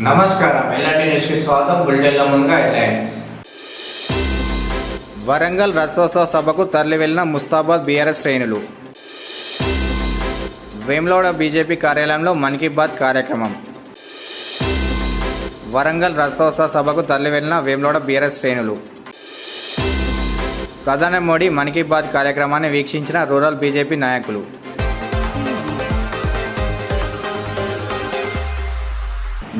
నమస్కారం, ఎల్ఆర్టీ న్యూస్కి స్వాగతం. బులెటిన్లో ముందుగా హెడ్లైన్స్. వరంగల్ రథోత్సవ సభకు తరలి వెళ్లిన ముస్తాబాద్ బీఆర్ఎస్ శ్రేణులు. వేములవాడ బీజేపీ కార్యాలయంలో మన్ కీ బాత్ కార్యక్రమం. వరంగల్ రథోత్సవ సభకు తరలి వెళ్లిన వేములవాడ బీఆర్ఎస్ శ్రేణులు. ప్రధాని మోడీ మన్ కీ బాత్ కార్యక్రమాన్ని వీక్షించిన రూరల్ బీజేపీ నాయకులు.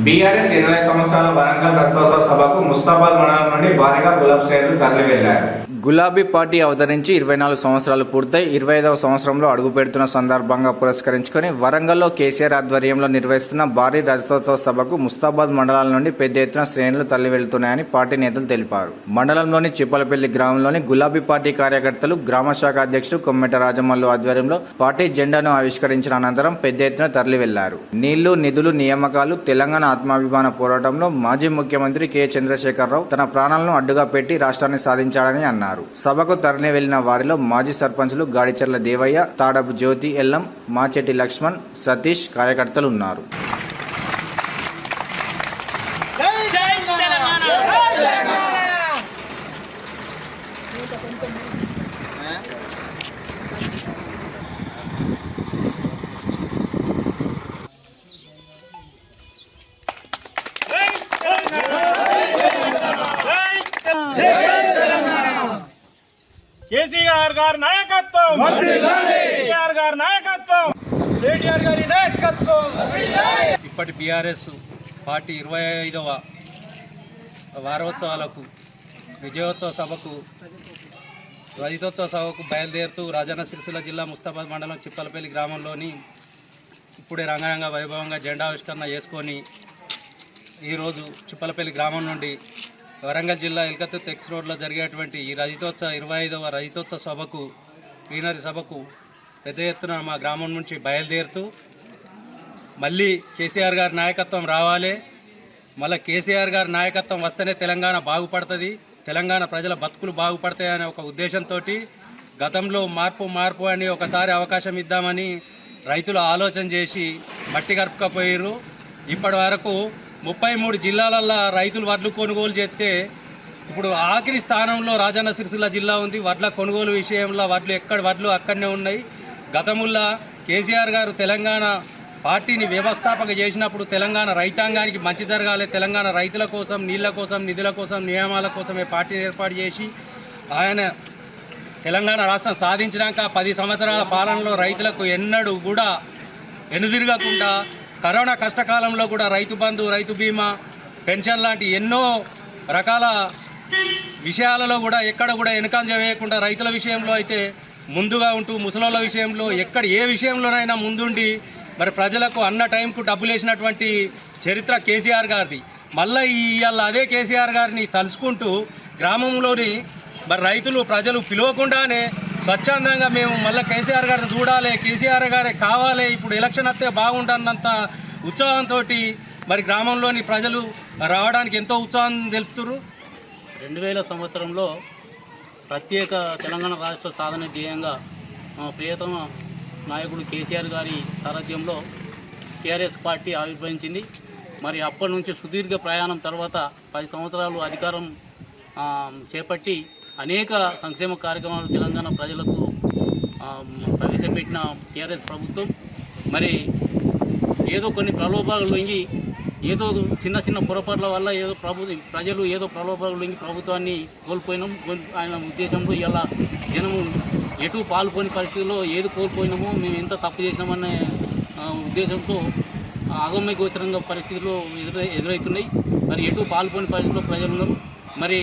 బీఆర్ఎస్ 20 సంవత్సరాల వరంగల్ రథోత్సవ సభకు ముస్తాబాద్ మండలం నుండి భారీగా గులాబీ శ్రేణులు తరలి వెళ్లారు. గులాబీ పార్టీ అవతరించి 24 సంవత్సరాలు పూర్తయి 25వ సంవత్సరంలో అడుగుపెడుతున్న సందర్భంగా పురస్కరించుకొని వరంగల్లో కేసీఆర్ ఆధ్వర్యంలో నిర్వహిస్తున్న భారీ రథోత్సవ సభకు ముస్తాబాద్ మండలాల నుండి పెద్ద ఎత్తున శ్రేణులు తరలి వెళ్తున్నాయని పార్టీ నేతలు తెలిపారు. మండలంలోని చిప్పలపల్లి గ్రామంలోని గులాబీ పార్టీ కార్యకర్తలు గ్రామ శాఖ అధ్యక్షుడు కొమ్మెట రాజమల్లు ఆధ్వర్యంలో పార్టీ జెండాను ఆవిష్కరించిన అనంతరం పెద్ద ఎత్తున తరలి వెళ్లారు. నీళ్లు, నిధులు, నియామకాలు, తెలంగాణ ఆత్మాభిమాన పోరాటంలో మాజీ ముఖ్యమంత్రి కె చంద్రశేఖరరావు తన ప్రాణాలను అడ్డుగా పెట్టి రాష్ట్రాన్ని సాధించాడని అన్నారు. సభకు తరలి వెళ్లిన వారిలో మాజీ సర్పంచులు గాడిచెర్ల దేవయ్య, తాడపు జ్యోతి ఎల్లం, మాచెట్టి లక్ష్మణ్, సతీష్ కార్యకర్తలు ఉన్నారు. కేసీఆర్ గారి నాయకత్వం, కేసీఆర్ గారి నాయకత్వం, కేటీఆర్ గారి నాయకత్వం. ఇప్పటి బీఆర్ఎస్ పార్టీ 25వ వారోత్సవాలకు విజయోత్సవ సభకు రజతోత్సవ సభకు బయలుదేరుతూ రాజన్న సిరిసిల్ల జిల్లా ముస్తాబాద్ మండలం చిప్పలపల్లి గ్రామంలోని ఇప్పుడే రంగరంగ వైభవంగా జెండావిష్కరణ చేసుకొని ఈరోజు చిప్పలపల్లి గ్రామం నుండి వరంగల్ జిల్లా ఎల్కతుర్తి ఎక్స్ రోడ్లో జరిగేటువంటి ఈ 25వ రజతోత్సవ సభకు ప్లీనరీ సభకు పెద్ద ఎత్తున మా గ్రామం నుంచి బయలుదేరుతూ మళ్ళీ కేసీఆర్ గారి నాయకత్వం రావాలి, మళ్ళీ కేసీఆర్ గారి నాయకత్వం వస్తేనే తెలంగాణ బాగుపడుతుంది, తెలంగాణ ప్రజల బతుకులు బాగుపడతాయనే ఒక ఉద్దేశంతో గతంలో మార్పు అని ఒకసారి అవకాశం ఇద్దామని రైతులు ఆలోచన చేసి మట్టి కరుపుకపోయారు. ఇప్పటి వరకు 33 జిల్లాలల్లో రైతులు వడ్లు కొనుగోలు చేస్తే ఇప్పుడు ఆఖరి స్థానంలో రాజన్న సిరిసిల్ల జిల్లా ఉంది. వడ్ల కొనుగోలు విషయంలో వడ్లు అక్కడనే ఉన్నాయి. గతముల్లో కేసీఆర్ గారు తెలంగాణ పార్టీని వ్యవస్థాపక చేసినప్పుడు తెలంగాణ రైతాంగానికి మంచి జరగాలి, తెలంగాణ రైతుల కోసం, నీళ్ల కోసం, నిధుల కోసం, నియమాల కోసమే పార్టీని ఏర్పాటు చేసి ఆయన తెలంగాణ రాష్ట్రం సాధించినాక 10 సంవత్సరాల పాలనలో రైతులకు ఎన్నడూ కూడా వెనుదిరగకుండా కరోనా కష్టకాలంలో కూడా రైతు బంధు, రైతు బీమా, పెన్షన్ లాంటి ఎన్నో రకాల విషయాలలో కూడా ఎక్కడ కూడా వెనుకంజ వేయకుండా రైతుల విషయంలో అయితే ముందుగా ఉంటూ ముసలోళ్ళ విషయంలో ఏ విషయంలోనైనా ముందుండి మరి ప్రజలకు అన్న టైంకు డబ్బులు వేసినటువంటి చరిత్ర కేసీఆర్ గారిది. మళ్ళీ ఇవాళ అదే కేసీఆర్ గారిని తలుచుకుంటూ గ్రామంలోని మరి రైతులు ప్రజలు పిలవకుండానే స్వచ్ఛందంగా మేము మళ్ళీ కేసీఆర్ గారిని చూడాలి, కేసీఆర్ గారే కావాలి, ఇప్పుడు ఎలక్షన్ వస్తే బాగుండన్నంత ఉత్సాహంతో మరి గ్రామంలోని ప్రజలు రావడానికి ఎంతో ఉత్సాహం తెలుపుతున్నారు. 2000 సంవత్సరంలో ప్రత్యేక తెలంగాణ రాష్ట్ర సాధన ధ్యేయంగా మా ప్రియతమ నాయకుడు కేసీఆర్ గారి సారథ్యంలో టీఆర్ఎస్ పార్టీ ఆవిర్భవించింది. మరి అప్పటి నుంచి సుదీర్ఘ ప్రయాణం తర్వాత 10 సంవత్సరాలు అధికారం చేపట్టి అనేక సంక్షేమ కార్యక్రమాలు తెలంగాణ ప్రజలకు ప్రవేశపెట్టిన టీఆర్ఎస్ ప్రభుత్వం మరి ఏదో కొన్ని ప్రలోభాలు లొంగి ఏదో చిన్న పొరపాట్ల వల్ల ప్రజలు ఏదో ప్రలోభాలు లొంగి ప్రభుత్వాన్ని కోల్పోయినాం. ఆయన ఉద్దేశంలో ఇలా జనము ఎటు పాల్పోని పరిస్థితుల్లో ఏది కోల్పోయినామో మేము ఎంత తప్పు చేసినామనే ఉద్దేశంతో అగమ్య గోచరంగా పరిస్థితుల్లో ఎదురవుతున్నాయి. మరి ఎటు పాల్పోని పరిస్థితుల్లో ప్రజలు ఉన్నారు. మరి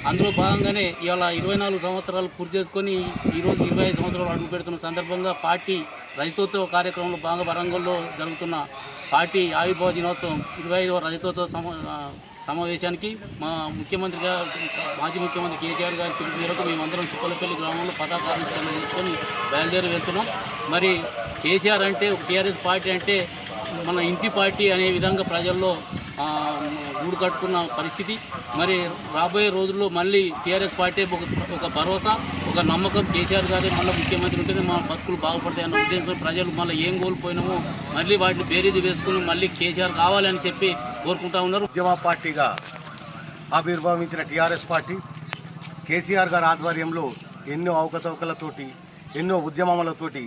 అందులో భాగంగానే ఇవాళ 24 సంవత్సరాలు పూర్తి చేసుకొని ఈరోజు 25 సంవత్సరాలు అడుగు పెడుతున్న సందర్భంగా పార్టీ రజతోత్సవ కార్యక్రమంలో భాగంగా వరంగల్లో జరుగుతున్న పార్టీ ఆవిర్భావ దినోత్సవం 25వ రజతోత్సవ సమావేశానికి మా మాజీ ముఖ్యమంత్రి కేసీఆర్ గారి పిలుపు మేరకు మేమందరం చిప్పలపల్లి గ్రామంలో పతాకావిష్కరణ చేసుకొని బయలుదేరి వెళ్తున్నాం. మరి కేసీఆర్ అంటే టీఆర్ఎస్ పార్టీ అంటే మన ఇంటి పార్టీ అనే విధంగా ప్రజల్లో గూడు కట్టుకున్న పరిస్థితి. మరి రాబోయే రోజుల్లో మళ్ళీ టీఆర్ఎస్ పార్టీ ఒక భరోసా, ఒక నమ్మకం, కేసీఆర్ గారే మళ్ళీ ముఖ్యమంత్రి ఉంటేనే మా బతుకులు బాగుపడతాయి అన్న ఉద్దేశంతో ప్రజలు మళ్ళీ ఏం కోల్పోయినామో మళ్ళీ వాటిని బేరీది వేసుకుని మళ్ళీ కేసీఆర్ కావాలని చెప్పి కోరుకుంటా ఉన్నారు. ఉద్యమ పార్టీగా ఆవిర్భవించిన టీఆర్ఎస్ పార్టీ కేసీఆర్ గారి ఆధ్వర్యంలో ఎన్నో అవకతవకలతోటి, ఎన్నో ఉద్యమములతోటి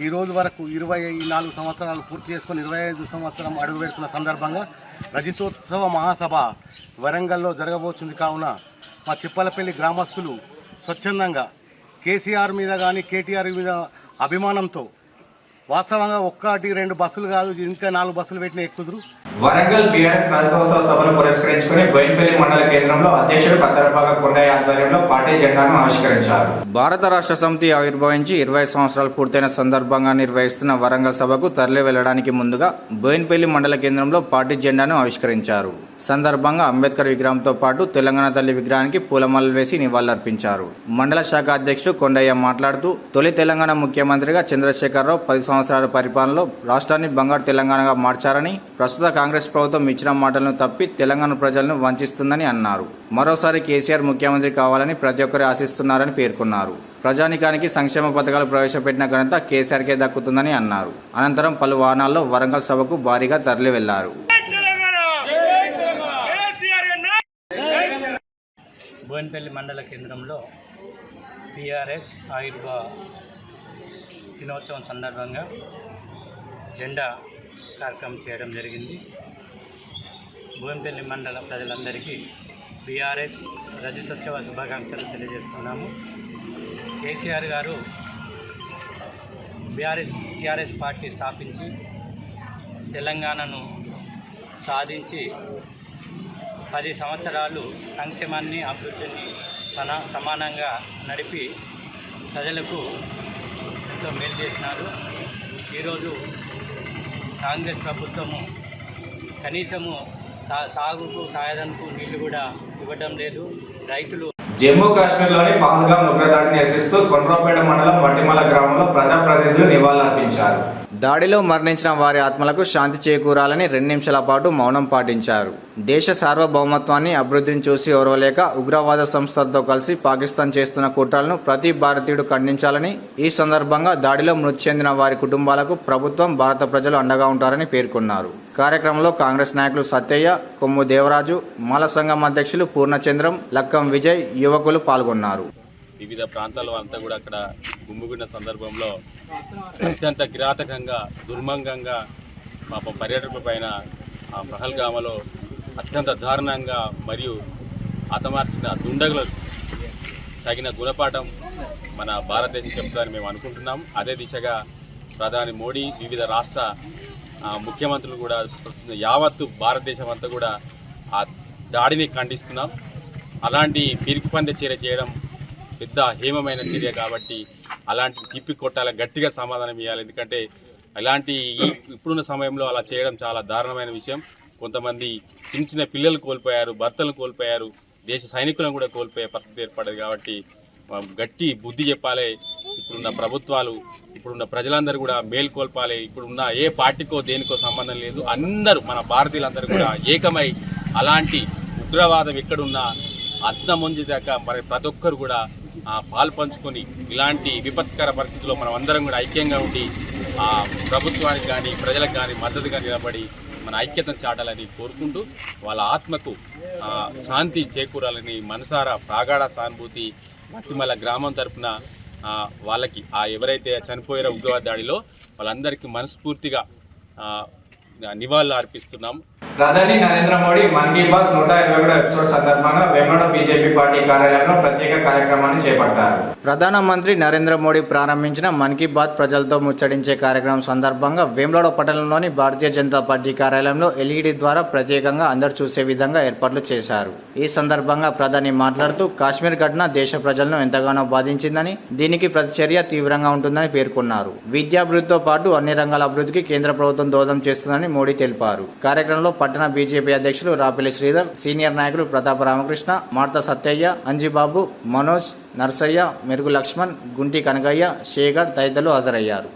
ఈ రోజు వరకు 24 సంవత్సరాలు పూర్తి చేసుకొని 25 సంవత్సరం అడుగుపెడుతున్న సందర్భంగా రజతోత్సవ మహాసభ వరంగల్లో జరగబోతుంది. కావున మా చిప్పలపల్లి గ్రామస్తులు స్వచ్ఛందంగా కేసీఆర్ మీద కానీ కేటీఆర్ మీద అభిమానంతో వాస్తవంగా 1-2 బస్సులు కాదు, ఇంకా 4 బస్సులు పెట్టిన ఎక్కుదురు. వరంగల్ బీఆర్ఎస్ రజతోత్సవ సభను పురస్కరించుకుని బోయినపల్లి మండల కేంద్రంలో అధ్యక్షుడు కత్తెరపాక కొండయ్య ఆధ్వర్యంలో పార్టీ జెండాను ఆవిష్కరించారు. భారత రాష్ట్ర సమితి ఆవిర్భవించి 20 సంవత్సరాలు పూర్తయిన సందర్భంగా నిర్వహిస్తున్న వరంగల్ సభకు తరలి వెళ్లడానికి ముందుగా బోయినపల్లి మండల కేంద్రంలో పార్టీ జెండాను ఆవిష్కరించారు. సందర్భంగా అంబేద్కర్ విగ్రహంతో పాటు తెలంగాణ తల్లి విగ్రహానికి పూలమాలలు వేసి నివాళులర్పించారు. మండల శాఖ అధ్యక్షుడు కొండయ్య మాట్లాడుతూ తొలి తెలంగాణ ముఖ్యమంత్రిగా చంద్రశేఖరరావు 10 సంవత్సరాల పరిపాలనలో రాష్ట్రాన్ని బంగారు తెలంగాణగా మార్చారని, ప్రస్తుత కాంగ్రెస్ ప్రభుత్వం ఇచ్చిన మాటలను తప్పి తెలంగాణ ప్రజలను వంచిస్తుందని అన్నారు. మరోసారి కేసీఆర్ ముఖ్యమంత్రి కావాలని ప్రతి ఒక్కరు ఆశిస్తున్నారని పేర్కొన్నారు. ప్రజానికానికి సంక్షేమ పథకాలు ప్రవేశపెట్టిన ఘనత కేసీఆర్కే దక్కుతుందని అన్నారు. అనంతరం పలు వాహనాల్లో వరంగల్ సభకు భారీగా తరలి వెళ్లారు. బోయినపల్లి మండల కేంద్రంలో టీఆర్ఎస్ ఆవిర్భావ దినోత్సవం సందర్భంగా జెండా కార్యక్రమం చేయడం జరిగింది. బోయినపల్లి మండల ప్రజలందరికీ బీఆర్ఎస్ రజతోత్సవ శుభాకాంక్షలు తెలియజేస్తున్నాము. కేసీఆర్ గారు టీఆర్ఎస్ పార్టీ స్థాపించి తెలంగాణను సాధించి 10 సంవత్సరాలు సంక్షేమాన్ని, అభివృద్ధిని సమానంగా నడిపి ప్రజలకు ఎంతో మేలు చేసినారు. ఈరోజు కాంగ్రెస్ ప్రభుత్వము కనీసము సాగుకు, సాయధనకు నీళ్లు కూడా ఇవ్వడం లేదు. రైతులు జమ్మూ కాశ్మీర్లోని పహల్గాం ఉగ్రదాడిని నిరసిస్తూ కొండ్రపేట మండలం వట్టిమల గ్రామంలో ప్రజాప్రతినిధులు నివాళులర్పించారు. దాడిలో మరణించిన వారి ఆత్మలకు శాంతి చేకూరాలని 2 నిమిషాల పాటు మౌనం పాటించారు. దేశ సార్వభౌమత్వాన్ని, అభివృద్ధిని చూసి ఓర్వలేక ఉగ్రవాద సంస్థలతో కలిసి పాకిస్తాన్ చేస్తున్న కుట్రలను ప్రతి భారతీయుడు ఖండించాలని, ఈ సందర్భంగా దాడిలో మృతి చెందిన వారి కుటుంబాలకు ప్రభుత్వం, భారత ప్రజలు అండగా ఉంటారని పేర్కొన్నారు. కార్యక్రమంలో కాంగ్రెస్ నాయకులు సత్తయ్య, కొమ్ము దేవరాజు, మాల సంఘం అధ్యక్షులు పూర్ణచంద్రం, లక్కం విజయ్, యువకులు పాల్గొన్నారు. వివిధ ప్రాంతాల్లో అంతా కూడా అక్కడ గుమ్ముగున్న సందర్భంలో అత్యంత కిరాతకంగా, దుర్మంగంగా పాపం పర్యాటకుల పైన పహల్గామలో అత్యంత దారుణంగా మరియు హతమార్చిన దుండగులు తగిన గుణపాఠం మన భారతదేశం చెప్తారని మేము అనుకుంటున్నాం. అదే దిశగా ప్రధాని మోడీ, వివిధ రాష్ట్ర ముఖ్యమంత్రులు కూడా యావత్తు భారతదేశం అంతా కూడా ఆ దాడిని ఖండిస్తున్నాం. అలాంటి పిరికిపందె చర్య చేయడం పెద్ద హేమమైన చర్య కాబట్టి అలాంటి తిప్పి కొట్టాల, గట్టిగా సమాధానం ఇవ్వాలి. ఎందుకంటే అలాంటి ఇప్పుడున్న సమయంలో అలా చేయడం చాలా దారుణమైన విషయం. కొంతమంది చిన్న చిన్న పిల్లలు కోల్పోయారు, భర్తలను కోల్పోయారు, దేశ సైనికులను కూడా కోల్పోయే పరిస్థితి ఏర్పడదు. కాబట్టి గట్టి బుద్ధి చెప్పాలి. ఇప్పుడున్న ప్రభుత్వాలు, ఇప్పుడున్న ప్రజలందరూ కూడా మేల్కొల్పాలి. ఇప్పుడున్న ఏ పార్టీకో దేనికో సంబంధం లేదు. అందరూ మన భారతీయులందరూ కూడా ఏకమై అలాంటి ఉగ్రవాదం ఎక్కడున్నా అంతమొందేదాకా మరి ప్రతి ఒక్కరు కూడా పాలు పంచుకొని ఇలాంటి విపత్కర పరిస్థితుల్లో మనం అందరం కూడా ఐక్యంగా ఉండి ప్రభుత్వానికి కానీ ప్రజలకు కానీ మద్దతుగా నిలబడి మన ఐక్యతను చాటాలని కోరుకుంటూ వాళ్ళ ఆత్మకు శాంతి చేకూరాలని మనసారా ప్రాగాఢ సానుభూతి వట్టిమల గ్రామం తరఫున వాళ్ళకి ఎవరైతే చనిపోయారో ఉగ్రవాద దాడిలో వాళ్ళందరికీ మనస్ఫూర్తిగా నివాళులు అర్పిస్తున్నాం. ప్రధాని నరేంద్ర మోడీ మన్ కీ బాత్ 121వ ఎపిసోడ్ సందర్భంగా వేములవాడ బీజేపీ పార్టీ కార్యాలయంలో ప్రత్యేక కార్యక్రమాన్ని చేపట్టారు. ప్రధానమంత్రి నరేంద్ర మోడీ ప్రారంభించిన మన్ కీ బాత్ ప్రజలతో ముచ్చటించే కార్యక్రమం సందర్భంగా వేములవాడ పట్టణంలోని భారతీయ జనతా పార్టీ కార్యాలయంలో ఎల్ఈడి ద్వారా ప్రత్యేకంగా అందరూ చూసే విధంగా ఏర్పాట్లు చేశారు. ఈ సందర్భంగా ప్రధాని మాట్లాడుతూ కాశ్మీర్ ఘటన దేశ ప్రజలను ఎంతగానో బాధించిందని, దీనికి ప్రతిచర్య తీవ్రంగా ఉంటుందని పేర్కొన్నారు. విద్యాభివృద్ధితో పాటు అన్ని రంగాల అభివృద్ధికి కేంద్ర ప్రభుత్వం దోహదం చేస్తుందని మోడీ తెలిపారు. కార్యక్రమంలో పట్టణ బీజేపీ అధ్యక్షులు రాపిల్లి శ్రీధర్, సీనియర్ నాయకులు ప్రతాప రామకృష్ణ, మార్త సత్తయ్య, అంజిబాబు, మనోజ్, నర్సయ్య, మెరుగు లక్ష్మణ్, గుంటి కనగయ్య, శేఖర్ తదితరులు హాజరయ్యారు.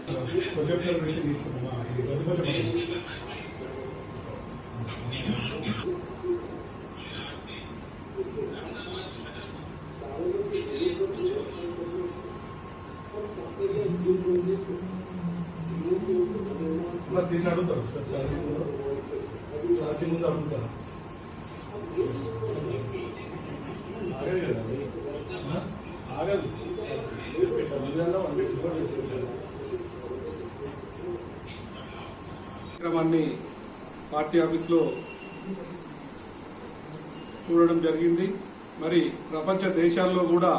కార్యక్రమాన్ని పార్టీ ఆఫీస్లో చూడడం జరిగింది. మరి ప్రపంచ దేశాల్లో కూడా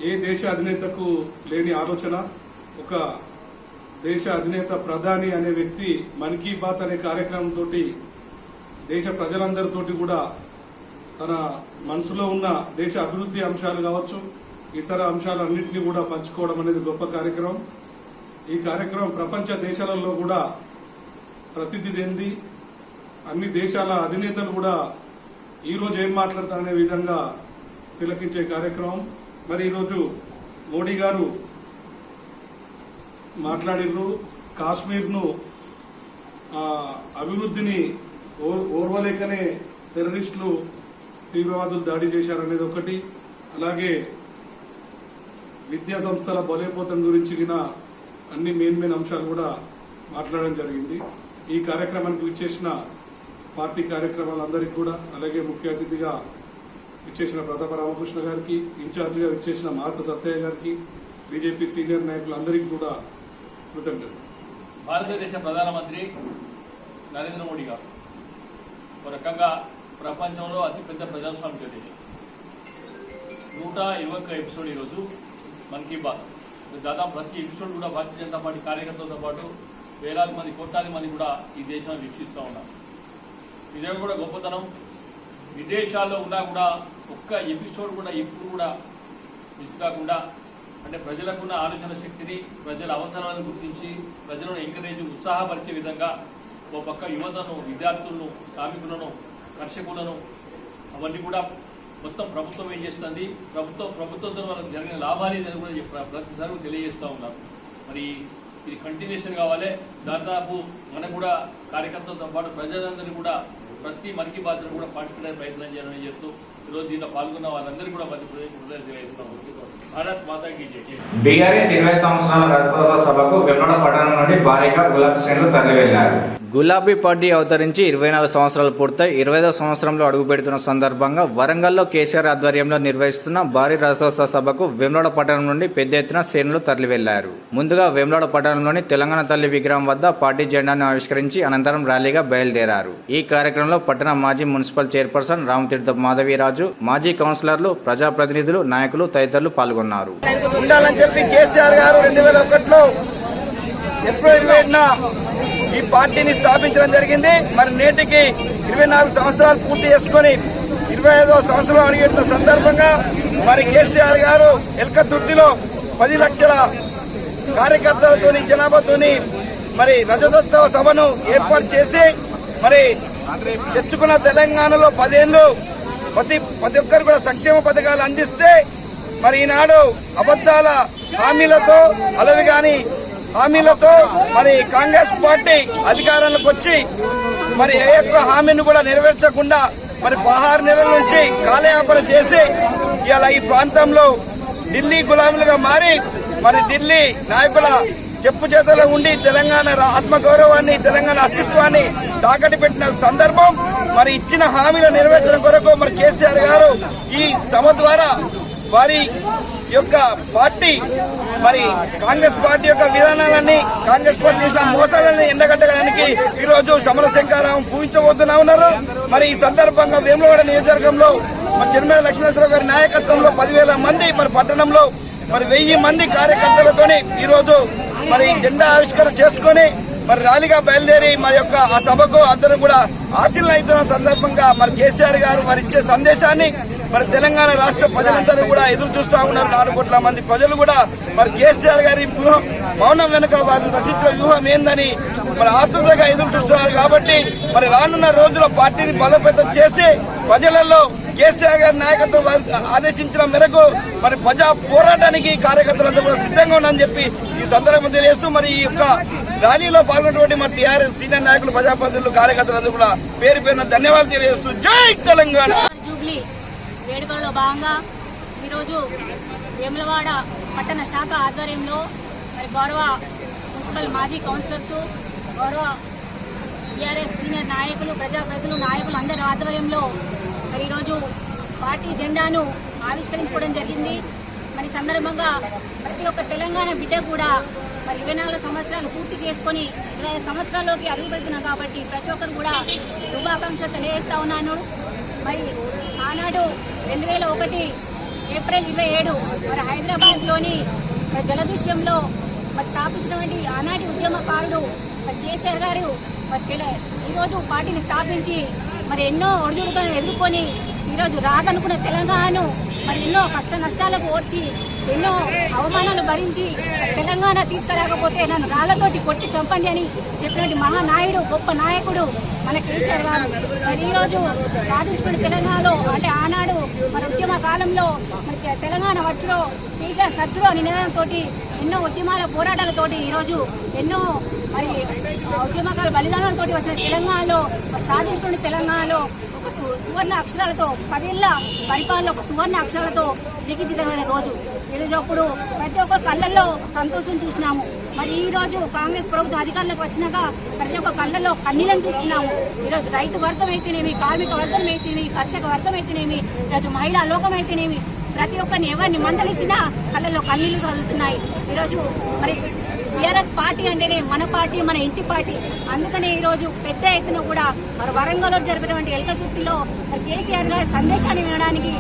ఏ దేశ అధినేతకు లేని ఆలోచన, ఒక దేశ అధినేత ప్రధాని అనే వ్యక్తి మన్ కీ బాత్ అనే కార్యక్రమంతో దేశ ప్రజలందరితోటి కూడా తన మనసులో ఉన్న దేశ అభివృద్ధి అంశాలు కావచ్చు, ఇతర అంశాలన్నింటినీ కూడా పంచుకోవడం అనేది గొప్ప కార్యక్రమం. ఈ కార్యక్రమం ప్రపంచ దేశాలలో కూడా ప్రసిద్ధి చెంది అన్ని దేశాల అధినేతలు కూడా ఈరోజు ఏం మాట్లాడతారనే విధంగా తిలకించే కార్యక్రమం. మరి ఈరోజు మోడీ గారు మాట్లాడిర్రు, కాశ్మీర్ను అభివృద్ధిని ఓర్వలేకనే టెర్రరిస్టులు తీవ్రవాదులు దాడి చేశారనేది ఒకటి, అలాగే విద్యా సంస్థల బలోపేతం గురించి అన్ని మెయిన్ అంశాలు కూడా మాట్లాడడం జరిగింది. ఈ కార్యక్రమానికి విచ్చేసిన పార్టీ కార్యక్రమాలందరికీ కూడా, అలాగే ముఖ్య అతిథిగా విచ్చేసిన ప్రతాప రామకృష్ణ గారికి, ఇన్ఛార్జిగా విచ్చేసిన మాత సత్తయ్య గారికి, బీజేపీ సీనియర్ నాయకులందరికీ కూడా కృతజ్ఞతలు. భారతదేశ ప్రధానమంత్రి నరేంద్ర మోడీ గారు ఒక రకంగా ప్రపంచంలో అతిపెద్ద ప్రజాస్వామిక దేశం. 121 ఎపిసోడ్ ఈరోజు మన్ కీ బాత్. దాదాపు ప్రతి ఎపిసోడ్ కూడా భారతీయ జనతా పార్టీ కార్యకర్తలతో పాటు వేలాది మంది, కోట్లాది మంది కూడా ఈ దేశాన్ని వీక్షిస్తూ ఉన్నారు. ఇదే కూడా గొప్పతనం. విదేశాల్లో ఉన్నా కూడా ఒక్క ఎపిసోడ్ కూడా ఎప్పుడు కూడా మిస్ కాకుండా, అంటే ప్రజలకున్న ఆలోచన శక్తిని, ప్రజల అవసరాలను గుర్తించి ప్రజలను ఎంకరేజ్, ఉత్సాహపరిచే విధంగా ఓ పక్క యువతను, విద్యార్థులను, శ్రామికులను, కర్షకులను అవన్నీ కూడా మొత్తం ప్రభుత్వం ఏం చేస్తుంది, ప్రభుత్వంతో వాళ్ళకి జరిగిన లాభాలు ఏదని కూడా ప్రతిసారి తెలియజేస్తూ ఉన్నారు. మరి ఇది కంటిన్యూషన్ కావాలి. దాదాపు మనకు కూడా కార్యకర్తలతో పాటు ప్రజలందరినీ కూడా ప్రతి మన్ కీ బాత్ కూడా పార్టిసిపేట్ ప్రయత్నం చేయాలని చెప్తూ ఈరోజు దీంట్లో పాల్గొన్న వాళ్ళందరినీ కూడా తెలియజేస్తాము. భారత్ మాతాకి జై. బీఆర్ఎస్ 20 సంవత్సరాల ప్రజాస్వామ్య సభకు వెమ్లవాడ పట్టణం నుండి భారీగా గులాబీ శ్రేణులు తరలి వెళ్లారు. గులాబీ పార్టీ అవతరించి 24 సంవత్సరాలు పూర్తయి 25వ సంవత్సరంలో అడుగుపెడుతున్న సందర్భంగా వరంగల్లో కేసీఆర్ ఆధ్వర్యంలో నిర్వహిస్తున్న భారీ రథోత్సవ సభకు వేములవాడ పట్టణం నుండి పెద్ద ఎత్తున శ్రేణులు తరలి వెళ్లారు. ముందుగా వేములవాడ పట్టణంలోని తెలంగాణ తల్లి విగ్రహం వద్ద పార్టీ జెండాను ఆవిష్కరించి అనంతరం ర్యాలీగా బయలుదేరారు. ఈ కార్యక్రమంలో పట్టణ మాజీ మున్సిపల్ చైర్పర్సన్ రామతీర్థ మాధవీరాజు, మాజీ కౌన్సిలర్లు, ప్రజాప్రతినిధులు, నాయకులు తదితరులు పాల్గొన్నారు. ఉండాలని చెప్పి కేసీఆర్ గారు 2001లో ఏప్రిల్ 27న ఈ పార్టీని స్థాపించడం జరిగింది. మరి నేటికి 24 సంవత్సరాలు పూర్తి చేసుకుని 25వ సంవత్సరం అడిగిన సందర్భంగా మరి కేసీఆర్ గారు ఎల్కతుర్తిలో 10 లక్షల కార్యకర్తలతోని, జనాభాతోని మరి రజతోత్సవ సభను ఏర్పాటు చేసి మరి తెచ్చుకున్న తెలంగాణలో 10 ఏళ్ళు ప్రతి ఒక్కరు కూడా సంక్షేమ పథకాలు అందిస్తే మరి ఈనాడు అబద్దాల హామీలతో, అలవిగాని హామీలతో మరి కాంగ్రెస్ పార్టీ అధికారంలోకి వచ్చి మరి ఏ ఒక్క హామీని కూడా నెరవేర్చకుండా మరి 16 నెలల నుంచి కాలయాపన చేసి ఇలా ఈ ప్రాంతంలో ఢిల్లీ గులాములుగా మారి మరి ఢిల్లీ నాయకుల చెప్పు చేతలో ఉండి తెలంగాణ ఆత్మగౌరవాన్ని, తెలంగాణ అస్తిత్వాన్ని తాకట్టు పెట్టిన సందర్భం. మరి ఇచ్చిన హామీల నెరవేర్చడం కొరకు మరి కేసీఆర్ గారు ఈ సభ ద్వారా వారి యొక్క పార్టీ మరి కాంగ్రెస్ పార్టీ యొక్క విధానాలన్నీ, కాంగ్రెస్ పార్టీ చేసిన మోసాలని ఎండగట్టడానికి ఈరోజు సమర శంకారం పూజించబోతున్నా ఉన్నారు. మరి ఈ సందర్భంగా వేములవాడ నియోజకవర్గంలో మరి చెరుమేల లక్ష్మీనరసింహరావు గారి నాయకత్వంలో 10,000 మంది, మరి పట్టణంలో మరి 1000 మంది కార్యకర్తలతోని ఈరోజు మరి జెండా ఆవిష్కరణ చేసుకుని మరి ర్యాలీగా బయలుదేరి మరి యొక్క ఆ సభకు అందరూ కూడా ఆశీర్వాదం అవుతున్న సందర్భంగా మరి కేసీఆర్ గారు మరి ఇచ్చే సందేశాన్ని మరి తెలంగాణ రాష్ట్ర ప్రజలందరూ కూడా ఎదురు చూస్తా ఉన్నారు. 4 కోట్ల మంది ప్రజలు కూడా మరి కేసీఆర్ గారి వ్యూహం, మౌనం వెనుక వారు రచించిన వ్యూహం ఏందని మరి ఆతృతగా ఎదురు చూస్తున్నారు. కాబట్టి మరి రానున్న రోజుల్లో పార్టీని బలోపేతం చేసి ప్రజలలో కేసీఆర్ గారి నాయకత్వం ఆదేశించిన మేరకు మరి ప్రజా పోరాటానికి కార్యకర్తలంతా కూడా సిద్ధంగా ఉన్నారని చెప్పి ఈ సందర్భంగా తెలియజేస్తూ మరి ఈ యొక్క ర్యాలీలో పాల్గొన్నటువంటి మరి టీఆర్ఎస్ సీనియర్ నాయకులు, ప్రజాప్రతినిధులు, కార్యకర్తలందరూ కూడా పేరు పేరున ధన్యవాదాలు తెలియజేస్తూ జై తెలంగాణ. జూబ్లీ వేడుకల్లో భాగంగా ఈరోజు వేములవాడ పట్టణ శాఖ ఆధ్వర్యంలో మరి గౌరవ మున్సిపల్ మాజీ కౌన్సిలర్స్, గౌరవ టీఆర్ఎస్ సీనియర్ నాయకులు, ప్రజాప్రతినిధులు, నాయకులు అందరి ఆధ్వర్యంలో మరి ఈరోజు పార్టీ జెండాను ఆవిష్కరించుకోవడం జరిగింది. మరి సందర్భంగా ప్రతి ఒక్క తెలంగాణ బిడ్డ కూడా మరి 24 సంవత్సరాలు పూర్తి చేసుకొని 25 సంవత్సరాల్లోకి అడుగు పెడుతున్నాం కాబట్టి ప్రతి ఒక్కరు కూడా శుభాకాంక్షలు తెలియజేస్తా ఉన్నాను. మరి ఆనాడు 2001 ఏప్రిల్ 27 మరి హైదరాబాద్లోని జలదృశ్యంలో మరి స్థాపించినటువంటి ఆనాటి ఉద్యమకారుడు మరి కేసీఆర్ గారు మరి ఈరోజు పార్టీని స్థాపించి మరి ఎన్నో ఒడిదుడుకులను ఎదుర్కొని ఈరోజు రాదనుకున్న తెలంగాణను మరి ఎన్నో కష్ట నష్టాలకు ఓర్చి ఎన్నో అవమానాలు భరించి తెలంగాణ తీసుకురాకపోతే నన్ను రాళ్లతోటి కొట్టి చంపండి అని చెప్పినటువంటి మహానాయుడు, గొప్ప నాయకుడు మన కేసీఆర్ గారు. మరి ఈరోజు సాధించుకున్న తెలంగాణలో అంటే ఆనాడు మరి ఉద్యమ కాలంలో మరి తెలంగాణ వచ్చులో కేసీఆర్ సచ్చులో నినాదంతో ఎన్నో ఉద్యమాల పోరాటాలతోటి ఈరోజు ఎన్నో మరి ఉద్యమకాల బలిదానాలతో వచ్చిన తెలంగాణలో సాధించుకున్న తెలంగాణలో ఒక సువర్ణ అక్షరాలతో 10 ఏళ్ల పరిపాలన ఒక సువర్ణ అక్షరాలతో లిఖించిన రోజు ఈరోజు. అప్పుడు ప్రతి ఒక్క కళ్ళల్లో సంతోషం చూసినాము. మరి ఈ రోజు కాంగ్రెస్ ప్రభుత్వం అధికారంలోకి వచ్చినాక ప్రతి ఒక్క కళ్ళల్లో కన్నీళ్ళని చూస్తున్నాము. ఈరోజు రైతు వర్గం అయితేనేమి, కార్మిక వర్గం అయితేనేమి, కర్షక వర్గం అయితేనేమి, ఈరోజు మహిళా లోకం అయితేనేమి ప్రతి ఒక్కరిని ఎవరిని మందలించినా కళ్ళల్లో కన్నీళ్లు కలుగుతున్నాయి. ఈరోజు మరి టీఆర్ఎస్ పార్టీ అంటేనే మన పార్టీ, మన ఇంటి పార్టీ. అందుకనే ఈరోజు పెద్ద ఎత్తున కూడా మరి వరంగల్లో జరిపినటువంటి ఎలకతుర్తిలో కేసీఆర్ గారి సందేశాన్ని వినడానికి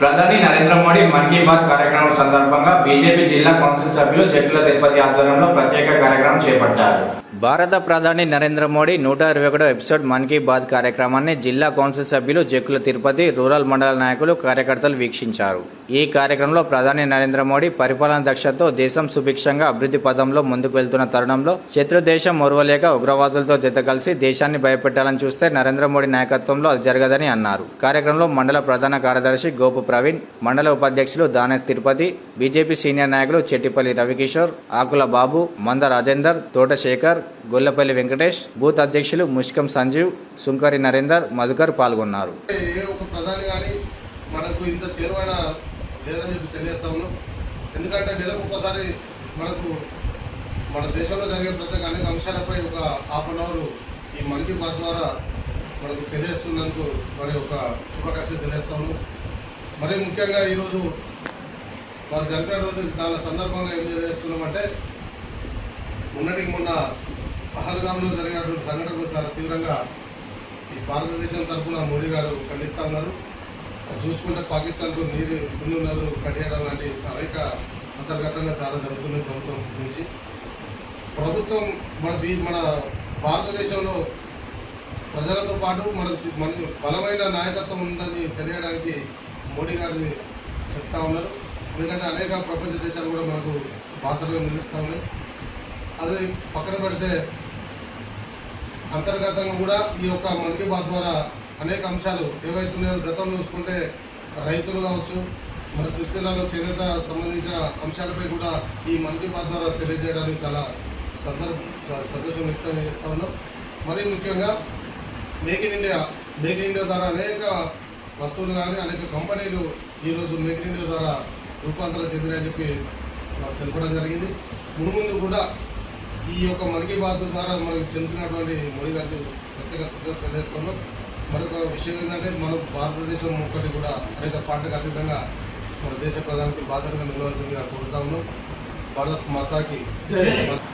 ప్రధాని నరేంద్ర మోడీ మన్ కీ బాత్ కార్యక్రమం సందర్భంగా బీజేపీ జిల్లా కౌన్సిల్ సభ్యులు జక్కుల తిరుపతి ఆధ్వర్యంలో ప్రత్యేక కార్యక్రమం చేపట్టారు. భారత ప్రధాని నరేంద్ర మోడీ 121వ ఎపిసోడ్ మన్ కీ బాత్ కార్యక్రమాన్ని జిల్లా కౌన్సిల్ సభ్యులు జక్కుల తిరుపతి, రూరల్ మండల నాయకులు, కార్యకర్తలు వీక్షించారు. ఈ కార్యక్రమంలో ప్రధాని నరేంద్ర మోడీ పరిపాలన దక్షతతో దేశం సుభిక్షంగా అభివృద్ధి పదంలో ముందుకు వెళ్తున్న తరుణంలో శత్రు దేశం ఓర్వలేక ఉగ్రవాదులతో జత కలిసి దేశాన్ని భయపెట్టాలని చూస్తే నరేంద్ర మోడీ నాయకత్వంలో అది జరగదని అన్నారు. కార్యక్రమంలో మండల ప్రధాన కార్యదర్శి గోపు ప్రవీణ్, మండల ఉపాధ్యక్షులు దానేష్ తిరుపతి, బీజేపీ సీనియర్ నాయకులు చెట్టిపల్లి రవికిషోర్, ఆకుల బాబు, మంద రాజేందర్, తోట శేఖర్, గొల్లపల్లి వెంకటేష్, బూత్ అధ్యక్షులు ముష్కం సంజీవ్, సుంకరి నరేందర్, మధుకర్ పాల్గొన్నారు. ఏ ఒక ప్రధాని కానీ మనకు ఇంత చేరువైన లేదని చెప్పి తెలియజేస్తాము. ఎందుకంటే నెలకు ఒకసారి మనకు మన దేశంలో జరిగే ప్రతి అనేక అంశాలపై ఒక హాఫ్ అన్ అవర్ ఈ మన్ కీ బాత్ ద్వారా మనకు తెలియజేస్తున్నందుకు మరి ఒక శుభాకాంక్షలు తెలియజేస్తాము. మరీ ముఖ్యంగా ఈరోజు వారు జరిపినటువంటి దాని సందర్భంగా ఏం తెలియజేస్తున్నామంటే మొన్న పహల్గామ్లో జరిగినటువంటి సంఘటనలు చాలా తీవ్రంగా ఈ భారతదేశం తరఫున మోడీ గారు ఖండిస్తూ ఉన్నారు. అది చూసుకుంటే పాకిస్తాన్కు నీరు సింధు నదులు కట్టేయడం లాంటి అనేక అంతర్గతంగా చాలా జరుగుతున్నాయి ప్రభుత్వం నుంచి. ప్రభుత్వం మన భారతదేశంలో ప్రజలతో పాటు మన బలమైన నాయకత్వం ఉందని తెలియడానికి మోడీ గారిని చెప్తా ఉన్నారు. ఎందుకంటే అనేక ప్రపంచ దేశాలు కూడా మనకు బాసటగా నిలుస్తూ ఉన్నాయి. అది పక్కన పెడితే అంతర్గతంగా కూడా ఈ యొక్క మన్ కీ బాత్ ద్వారా అనేక అంశాలు ఏవైతున్నాయో గతంలో చూసుకుంటే రైతులు కావచ్చు, మన సిరిసిల్లలో చేనేత సంబంధించిన అంశాలపై కూడా ఈ మన్ కీ బాత్ ద్వారా తెలియజేయడానికి చాలా సంతోషం వ్యక్తం చేస్తూ ఉన్నాం. మరీ ముఖ్యంగా మేక్ ఇన్ ఇండియా ద్వారా అనేక వస్తువులు కానీ అనేక కంపెనీలు ఈరోజు మేక్ ఇన్ ఇండియా ద్వారా రూపాంతరం చెందినాయని చెప్పి తెలపడం జరిగింది. ముందు కూడా ఈ యొక్క మన్ కీ బాత్ ద్వారా మనకు చెందినటువంటి మోడీ గారికి ప్రత్యేక తెలియజేస్తున్నాం. మరొక విషయం ఏంటంటే మన భారతదేశం ఒక్కటి కూడా అనేక పార్టీలకు అతీతంగా మన దేశ ప్రధానికి బాధ్యతగా నిలవాల్సిందిగా కోరుతా ఉన్నాం. భారత్ మాతాకి.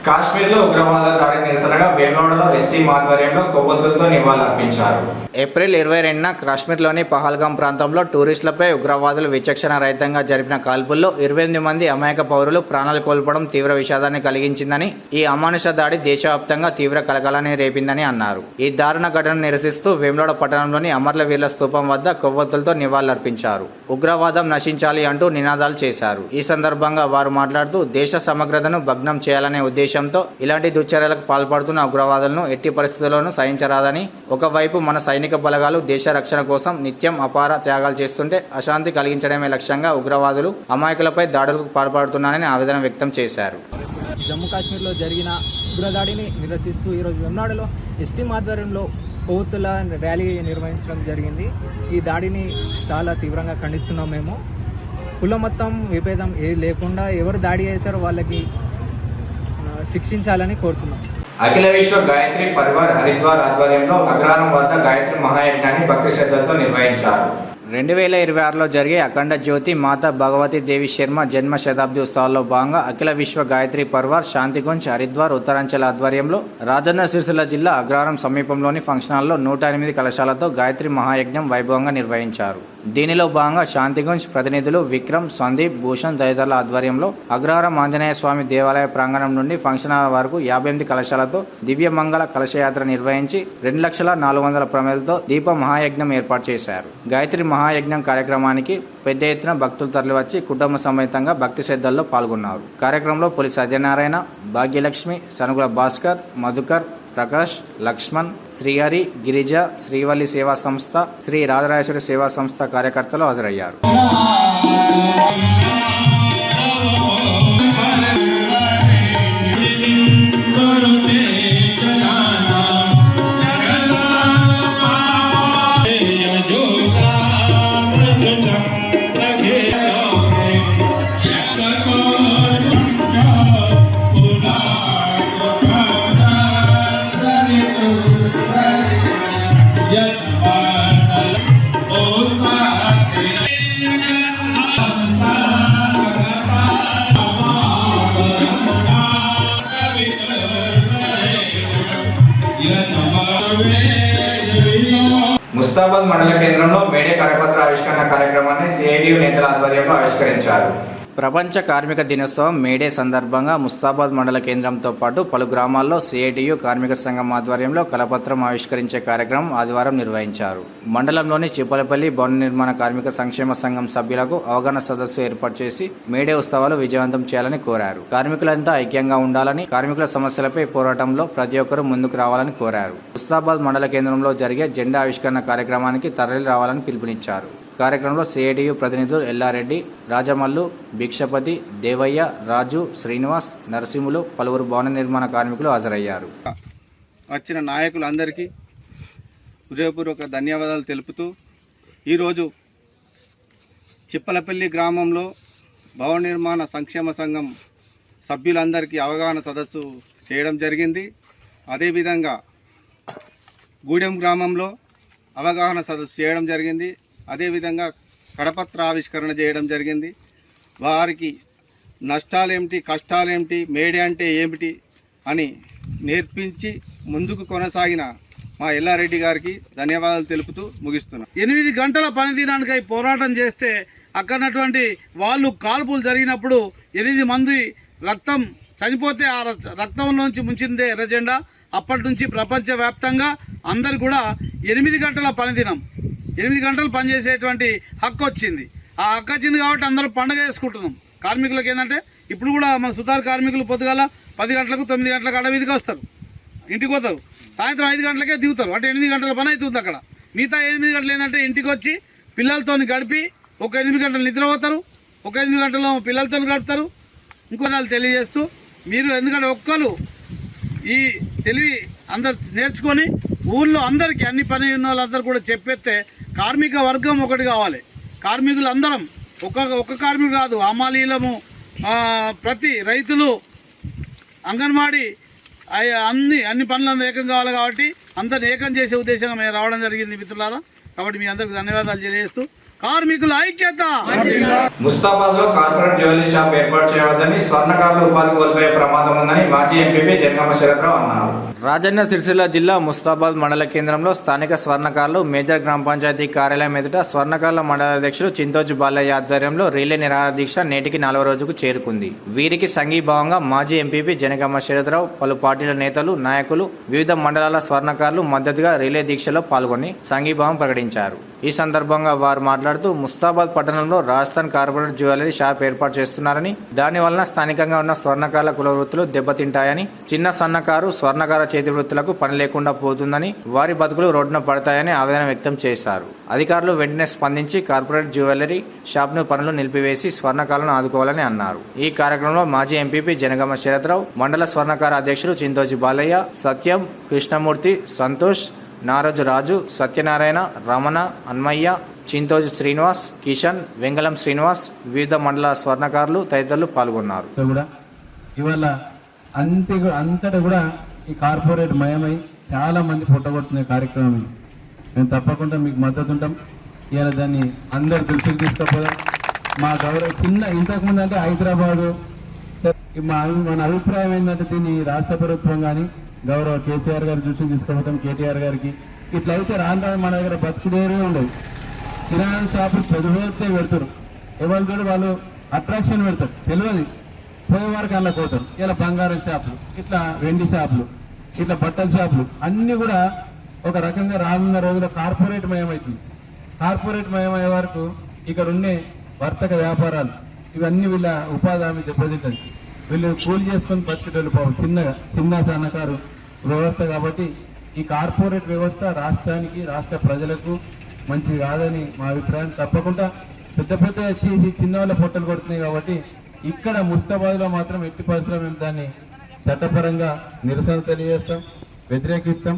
కాశ్మీర్లో ఉగ్రవాద దాడి నిరసనగా వేములవాడలో ఎస్టీ ఆధ్వర్యంలో కొవ్వొత్తులతో నివాళులర్పించారు. ఏప్రిల్ 22న కాశ్మీర్లోని పహల్గాం ప్రాంతంలో టూరిస్టులపై ఉగ్రవాదులు విచక్షణ రహితంగా జరిపిన కాల్పుల్లో 28 మంది అమాయక పౌరులు ప్రాణాలు కోల్పోవడం తీవ్ర విషాదాన్ని కలిగించిందని, ఈ అమానుష దాడి దేశవ్యాప్తంగా తీవ్ర కలకలాన్ని రేపిందని అన్నారు. ఈ దారుణ ఘటనను నిరసిస్తూ వేములవాడ పట్టణంలోని అమరవీరుల స్తూపం వద్ద కొవ్వొత్తులతో నివాళులర్పించారు. ఉగ్రవాదం నశించాలి అంటూ నినాదాలు చేశారు. ఈ సందర్భంగా వారు మాట్లాడుతూ దేశ సమగ్రతను భగ్నం చేయాలనే ఉద్దేశంతో ఇలాంటి దుశ్చర్యలకు పాల్పడుతున్న ఉగ్రవాదులను ఎట్టి పరిస్థితుల్లోనూ సహించరాదని, ఒకవైపు మన సైనిక బలగాలు దేశ రక్షణ కోసం నిత్యం అపార త్యాగాలు చేస్తుంటే అశాంతి కలిగించడమే లక్ష్యంగా ఉగ్రవాదులు అమాయకులపై దాడులకు పాల్పడుతున్నారని ఆవేదన వ్యక్తం చేశారు. జమ్మూ కాశ్మీర్లో జరిగిన ఉగ్రదాడిని నిరసిస్తూ ఈరోజు వెమ్నాడులో ఎస్టీ ఆధ్వర్యంలో కొవ్వొత్తుల ర్యాలీ నిర్వహించడం జరిగింది. ఈ దాడిని చాలా తీవ్రంగా ఖండిస్తున్నాం. మేము కుల మొత్తం విభేదం ఏది లేకుండా ఎవరు దాడి చేశారో వాళ్ళకి శిక్షించాలని కోరుతున్నాం. అఖిల విశ్వ గాయత్రి పరివార్ హరిద్వార్ ఆధ్వర్యంలో అగ్రహారం వద్ద గాయత్రి మహాయజ్ఞాన్ని భక్తి శ్రద్ధలతో నిర్వహించారు. 2026లో జరిగే అఖండ జ్యోతి మాతా భగవతి దేవి శర్మ జన్మ శతాబ్ది ఉత్సవాల్లో భాగంగా అఖిల విశ్వ గాయత్రి పరివార్ శాంతిగుంజ్ హరిద్వార్ ఉత్తరాంచల్ ఆధ్వర్యంలో రాజన్న సిరిసిల్ల జిల్లా అగ్రహారం సమీపంలోని ఫంక్షన్ హాల్లో 108 కలశాలతో గాయత్రి మహాయజ్ఞం వైభవంగా నిర్వహించారు. దీనిలో భాగంగా శాంతిగుంజ్ ప్రతినిధులు విక్రమ్, సందీప్, భూషణ్ తదితరుల ఆధ్వర్యంలో అగ్రహారం ఆంజనేయ స్వామి దేవాలయ ప్రాంగణం నుండి ఫంక్షన్ హాల్ వరకు 58 కలశాలతో దివ్యమంగళ కలశయాత్ర నిర్వహించి 2,400,000 ప్రమిదలతో దీప మహాయజ్ఞం ఏర్పాటు చేశారు. గాయత్రి మహాయజ్ఞం కార్యక్రమానికి పెద్ద ఎత్తున భక్తులు తరలివచ్చి కుటుంబ సమేతంగా భక్తి శ్రద్ధల్లో పాల్గొన్నారు. కార్యక్రమంలో పులి సత్యనారాయణ, భాగ్యలక్ష్మి, సనుగుల భాస్కర్, మధుకర్, ప్రకాష్, లక్ష్మణ్, శ్రీహరి, గిరిజ, శ్రీవల్లి సేవా సంస్థ, శ్రీ రాజరాజేశ్వరి సేవా సంస్థ కార్యకర్తలు హాజరయ్యారు. ముస్తాబాద్ మండల కేంద్రంలో మేడే కరపత్ర ఆవిష్కరణ కార్యక్రమాన్ని సిఐటియు నేతల ఆధ్వర్యంలో ఆవిష్కరించారు. ప్రపంచ కార్మిక దినోత్సవం మేడే సందర్భంగా ముస్తాబాద్ మండల కేంద్రంతో పాటు పలు గ్రామాల్లో సిఐటియు కార్మిక సంఘం ఆధ్వర్యంలో కరపత్రం ఆవిష్కరించే కార్యక్రమం ఆదివారం నిర్వహించారు. మండలంలోని చిప్పలపల్లి భవన నిర్మాణ కార్మిక సంక్షేమ సంఘం సభ్యులకు అవగాహన సదస్సు ఏర్పాటు చేసి మేడే ఉత్సవాలు విజయవంతం చేయాలని కోరారు. కార్మికులంతా ఐక్యంగా ఉండాలని, కార్మికుల సమస్యలపై పోరాటంలో ప్రతి ఒక్కరూ ముందుకు రావాలని కోరారు. ముస్తాబాద్ మండల కేంద్రంలో జరిగే జెండా ఆవిష్కరణ కార్యక్రమానికి తరలి రావాలని పిలుపునిచ్చారు. కార్యక్రమంలో సిఐటియు ప్రతినిధులు ఎల్లారెడ్డి, రాజమల్లు, భిక్షపతి, దేవయ్య, రాజు, శ్రీనివాస్, నరసింహులు, పలువురు భవన నిర్మాణ కార్మికులు హాజరయ్యారు. వచ్చిన నాయకులందరికీ హృదయపూర్వక ధన్యవాదాలు తెలుపుతూ ఈరోజు చిప్పలపల్లి గ్రామంలో భవన నిర్మాణ సంక్షేమ సంఘం సభ్యులందరికీ అవగాహన సదస్సు చేయడం జరిగింది. అదేవిధంగా గూడెం గ్రామంలో అవగాహన సదస్సు చేయడం జరిగింది. అదేవిధంగా కరపత్ర ఆవిష్కరణ చేయడం జరిగింది. వారికి నష్టాలేమిటి, కష్టాలేమిటి, మేడే అంటే ఏమిటి అని నేర్పించి ముందుకు కొనసాగిన మా ఎల్లారెడ్డి గారికి ధన్యవాదాలు తెలుపుతూ ముగిస్తున్నాం. 8 గంటల పనిదినానికై పోరాటం చేస్తే అక్కడటువంటి వాళ్ళు కాల్పులు జరిగినప్పుడు 8 మంది రక్తం చనిపోతే ఆ రక్తంలోంచి ముంచిందే ఎర్రజెండా. అప్పటి నుంచి ప్రపంచవ్యాప్తంగా అందరు కూడా 8 గంటల పనిదినం, 8 గంటలు పనిచేసేటువంటి హక్కు వచ్చింది. ఆ హక్కు వచ్చింది కాబట్టి అందరూ పండుగ చేసుకుంటున్నాం. కార్మికులకు ఏంటంటే ఇప్పుడు కూడా మన సుతార్ కార్మికులు పొద్దుగాల 10 గంటలకు 9 గంటలకు అడవిదికి వస్తారు, ఇంటికి పోతారు, సాయంత్రం 5 గంటలకే దిగుతారు. అంటే 8 గంటల పని అవుతుంది అక్కడ. మిగతా 8 గంటలు ఏంటంటే ఇంటికి వచ్చి పిల్లలతో గడిపి ఒక 8 గంటలు నిద్రపోతారు, ఒక 8 గంటలు పిల్లలతో గడుపుతారు. ఇంకో తెలియజేస్తూ మీరు ఎందుకంటే ఒక్కరు ఈ తెలివి అందరు నేర్చుకొని ఊళ్ళో అందరికీ అన్ని పని ఉన్న వాళ్ళందరూ కూడా చెప్పేస్తే కార్మిక వర్గం ఒకటి కావాలి. కార్మికులు అందరం ఒక కార్మికులు కాదు, హమాలీలము, ప్రతి రైతులు, అంగన్వాడీ, అన్ని పనులు ఏకం కావాలి. కాబట్టి అందరిని ఏకం చేసే ఉద్దేశంగా మేము రావడం జరిగింది మిత్రులారా. కాబట్టి మీ అందరికి ధన్యవాదాలు తెలియజేస్తూ కార్మికుల ఐక్యత. ముస్తాబాద్ లో కార్పొరేట్ జ్యువెలరీ షాప్ ఏర్పాటు చేయవద్దని, స్వర్ణకారులు ఉపాధి కోల్పోయే ప్రమాదం ఉందని మాజీ ఎంపీపీ జనగామ శరత్రావు అన్నారు. రాజన్న సిరిసిల్ల జిల్లా ముస్తాబాద్ మండల కేంద్రంలో స్థానిక స్వర్ణకారులు మేజర్ గ్రామ పంచాయతీ కార్యాలయం ఎదుట స్వర్ణకారుల మండల అధ్యక్షులు చింతోజు బాలయ్య ఆధ్వర్యంలో రిలే నిరాహార దీక్ష నేటికి 4వ రోజుకు చేరుకుంది. వీరికి సంఘీభావంగా మాజీ ఎంపీపీ జనగామ శరత్రావు, పలు పార్టీల నేతలు, నాయకులు, వివిధ మండలాల స్వర్ణకారులు మద్దతుగా రిలే దీక్షలో పాల్గొని సంఘీభావం ప్రకటించారు. ఈ సందర్భంగా వారు మాట్లాడుతూ ముస్తాబాద్ పట్టణంలో రాజస్థాన్ కార్పొరేట్ జ్యువెలరీ షాప్ ఏర్పాటు చేస్తున్నారని, దాని వలన స్థానికంగా ఉన్న స్వర్ణకారుల కుల వృత్తులు దెబ్బతింటాయని, చిన్న సన్నకారు స్వర్ణకార చేతి వృత్తులకు పని లేకుండా పోతుందని, వారి బతుకులు రోడ్డున పడతాయని ఆవేదన వ్యక్తం చేశారు. అధికారులు వెంటనే స్పందించి కార్పొరేట్ జ్యువెలరీ షాప్ ను పనులు నిలిపివేసి స్వర్ణకారులను ఆదుకోవాలని అన్నారు. ఈ కార్యక్రమంలో మాజీ ఎంపీపీ జనగామ శరత్రావు, మండల స్వర్ణకార అధ్యక్షులు చింతోజి బాలయ్య, సత్యం, కృష్ణమూర్తి, సంతోష్, నారాజు రాజు, సత్యనారాయణ, రమణ, అన్మయ్య, చింతోజి శ్రీనివాస్, కిషన్, వెంగళం శ్రీనివాస్, వివిధ మండల స్వర్ణకారులు తదితరులు పాల్గొన్నారు. ఇవాళ అంతటా కూడా ఈ కార్పొరేట్ మయమై చాలా మంది పుట్టగొట్టుకునే కార్యక్రమం ఇది. మేము తప్పకుండా మీకు మద్దతు ఉంటాం. ఇవాళ దాన్ని అందరు దృష్టికి తీసుకుపోదాం. మా గౌరవ ఇంతకుముందు అంటే హైదరాబాదు మన అభిప్రాయం ఏంటంటే దీన్ని రాష్ట్ర ప్రభుత్వం కానీ గౌరవ కేసీఆర్ గారి దృష్టికి తీసుకుపోతాం, కేటీఆర్ గారికి. ఇట్లయితే రాను రాను మన దగ్గర బతుకుదేరే ఉండదు. కిరాణా షాపులు పెద్దతే పెడతారు, ఎవరు చూడు వాళ్ళు అట్రాక్షన్ పెడతారు, తెలియదు పోయేవారికి అలా పోతారు. ఇలా బంగారం షాపులు, ఇట్లా వెండి షాపులు, ఇట్లా బట్టల షాపులు అన్నీ కూడా ఒక రకంగా రానున్న రోజుల్లో కార్పొరేట్ మయమవుతుంది. కార్పొరేట్ మయమయ్యే వరకు ఇక్కడ ఉండే వర్తక వ్యాపారాలు ఇవన్నీ వీళ్ళ ఉపాధి హామీ దెబ్బతింటుంది. వీళ్ళు కూలి చేసుకొని బతికేటోళ్ళు పాపం చిన్న సన్నకారు వ్యవస్థ. కాబట్టి ఈ కార్పొరేట్ వ్యవస్థ రాష్ట్రానికి రాష్ట్ర ప్రజలకు మంచిది కాదని మా అభిప్రాయం. తప్పకుండా పెద్ద పెద్ద చేసి చిన్న వాళ్ళ పొట్టలు కొడుతున్నాయి. కాబట్టి ఇక్కడ ముస్తాబాద్లో మాత్రం ఎట్టి పరిస్థితుల్లో మేము దాన్ని చట్టపరంగా నిరసన తెలియజేస్తాం, వ్యతిరేకిస్తాం.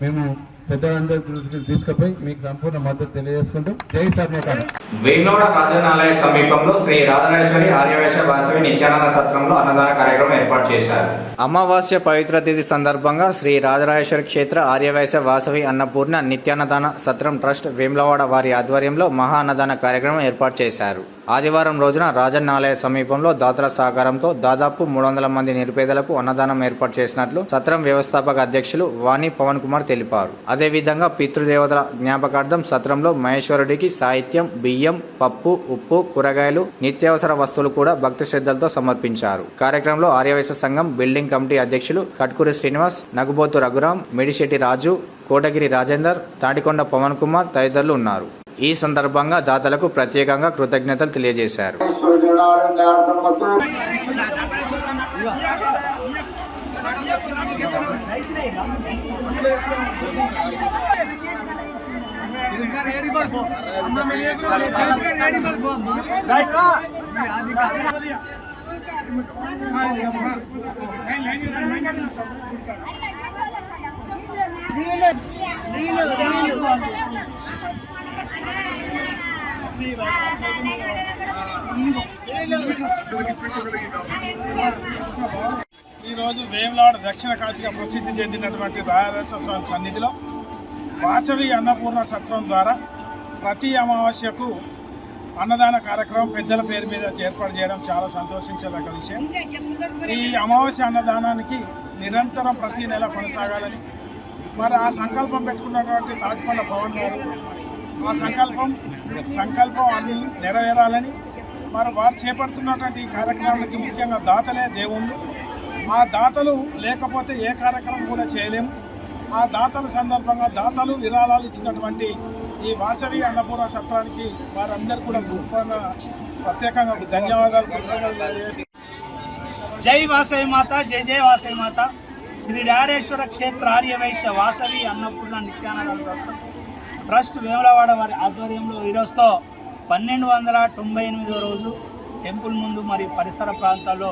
మేము పెద్దలందరూ తీసుకుపోయి మీకు సంపూర్ణ మద్దతు తెలియజేసుకుంటాం. జై సర్మకారం. వేములవాడ రాజనాలయ సమీపంలో శ్రీ రాజరాజేశ్వరి ఆర్యవైశ్య వాసవి నిత్యానంద సత్రంలో అన్నదాన కార్యక్రమం ఏర్పాటు చేశారు. అమావాస్య పవిత్ర తిథి సందర్భంగా శ్రీ రాజరాజేశ్వరి క్షేత్ర ఆర్యవైశ్య వాసవి అన్నపూర్ణ నిత్యాన్నదాన సత్రం ట్రస్ట్ వేములవాడ వారి ఆధ్వర్యంలో మహా అన్నదాన కార్యక్రమం ఏర్పాటు చేశారు. ఆదివారం రోజున రాజనాలయ సమీపంలో దాతల సహకారంతో దాదాపు 300 మంది నిరుపేదలకు అన్నదానం ఏర్పాటు చేసినట్లు సత్రం వ్యవస్థాపక అధ్యక్షులు వాణి పవన్ కుమార్ తెలిపారు. అదేవిధంగా పితృదేవతల జ్ఞాపకార్థం సత్రంలో మహేశ్వరుడికి సాహిత్యం, బియ్యం, పప్పు, ఉప్పు, కూరగాయలు, నిత్యావసర వస్తువులు కూడా భక్తి శ్రద్ధలతో సమర్పించారు. కార్యక్రమంలో ఆర్యవైశ్య సంఘం బిల్డింగ్ కమిటీ అధ్యక్షులు కట్కూరి శ్రీనివాస్, నగుబోతు రఘురాం, మిడిశెట్టి రాజు, కోటగిరి రాజేందర్, తాటికొండ పవన్ కుమార్ తదితరులు ఉన్నారు. ఈ సందర్భంగా దాతలకు ప్రత్యేకంగా కృతజ్ఞతలు తెలియజేశారు. ఈరోజు వేములవాడ దక్షిణ కాశీగా ప్రసిద్ధి చెందినటువంటి రాజరాజేశ్వర స్వామి సన్నిధిలో వాసవి అన్నపూర్ణ సత్రం ద్వారా ప్రతి అమావాస్యకు అన్నదాన కార్యక్రమం పెద్దల పేరు మీద ఏర్పాటు చేయడం చాలా సంతోషించదగ్గ విషయం. ఈ అమావాస్య అన్నదానానికి నిరంతరం ప్రతి నెల కొనసాగాలని మరి ఆ సంకల్పం పెట్టుకున్నటువంటి తాటికొండ పవన్ గారు ఆ సంకల్పం అన్ని నెరవేరాలని మరి వారు చేపడుతున్నటువంటి ఈ కార్యక్రమానికి ముఖ్యంగా దాతలే దేవుళ్ళు. ఆ దాతలు లేకపోతే ఏ కార్యక్రమం కూడా చేయలేము. ఆ దాతల సందర్భంగా దాతలు విరాళాలు ఇచ్చినటువంటి ఈ వాసవి అన్నపూర్ణ సత్రానికి వారందరూ కూడా ప్రత్యేకంగా ధన్యవాదాలు తెలియజేస్తారు. జై వాసవి మాత, జై జై వాసవి మాత. శ్రీ రాజరాజేశ్వర క్షేత్ర ఆర్యవైశ్య వాసవి అన్నపూర్ణ నిత్యానంద సత్రం ట్రస్ట్ వేములవాడ వారి ఆధ్వర్యంలో ఈరోజుతో 1298వ రోజు టెంపుల్ ముందు మరి పరిసర ప్రాంతాల్లో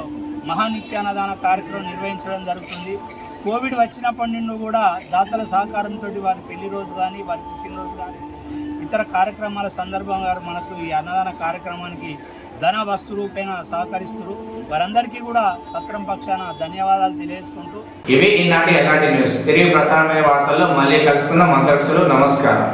మహానిత్యాన్నదాన కార్యక్రమం నిర్వహించడం జరుగుతుంది. కోవిడ్ వచ్చినప్పటి నుండి కూడా దాతల సహకారంతో వారి పెళ్లి రోజు కానీ వారి పుట్టినరోజు కానీ ఇతర కార్యక్రమాల సందర్భంగా మనకు ఈ అన్నదాన కార్యక్రమానికి ధన వస్తు రూపేణ సహకరిస్తారు. వారందరికీ కూడా సత్రం పక్షాన ధన్యవాదాలు తెలియజేసుకుంటూ ఇవి ఈనాటి న్యూస్. తిరిగి ప్రసారమైన వార్తల్లో మళ్ళీ కలుసుకుందాం. అంతవరకు నమస్కారం.